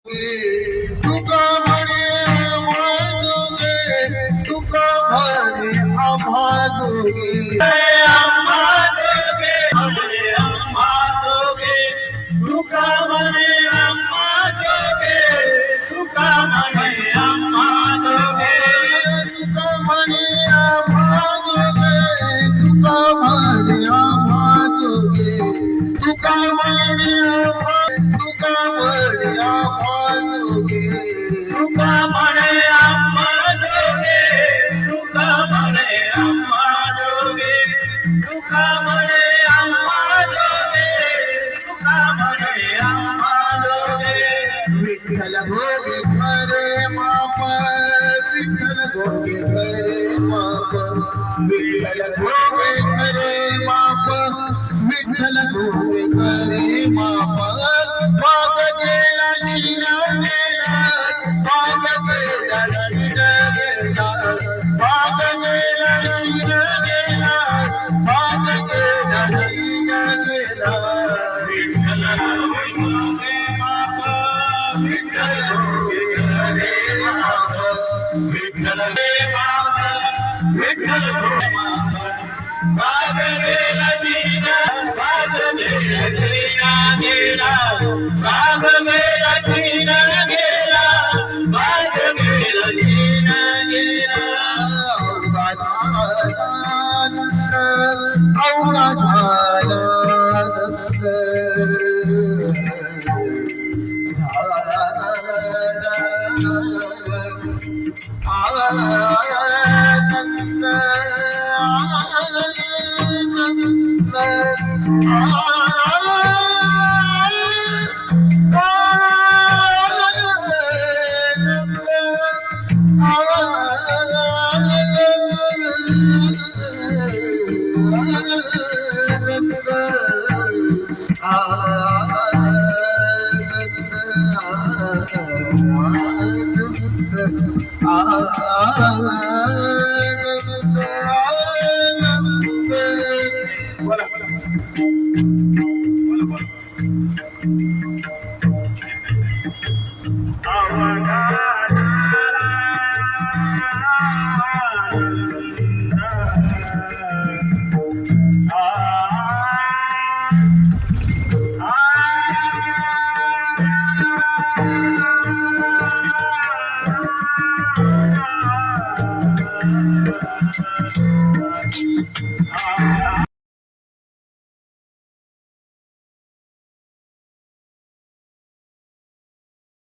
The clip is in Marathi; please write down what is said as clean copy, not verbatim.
तुका म्हणे आम्हाजोगे, तुका म्हणे आम्हाजोगे, आम्हाजोगे म्हणे आम्हाजोगे, तुका म्हणे आम्हाजोगे, तुका म्हणे आम्हाजोगे, तुका म्हणे आम्हाजोगे, तुका म्हणे आम्हाजोगे, तुका म्हणे तुका म्हणे आम्हाजोगे, तुका म्हणे आम्हाजोगे, तुका म्हणे आम्हाजोगे, तुका म्हणे आम्हाजोगे, तुका म्हणे आम्हाजोगे. विठ्ठल भोगे खरे माप, विठ्ठल भोगे खरे माप, विठ्ठल भोगे खरे माप, विठ्ठल भोगे खरे माप. पाप गेला शिना गेला, पाप गेला शिना गेला, पाप गेला शिना गेला, पाप गेला शिना गेला. विठ्ठल भोगे माप, विठ्ठल भोगे खरे माप, विठ्ठल माप, विठ्ठल माप. वाघ गेला जीना, वाघ गेला जीना गेला, वाघ गेला जीना गेला, वाघ गेला जीना गेला.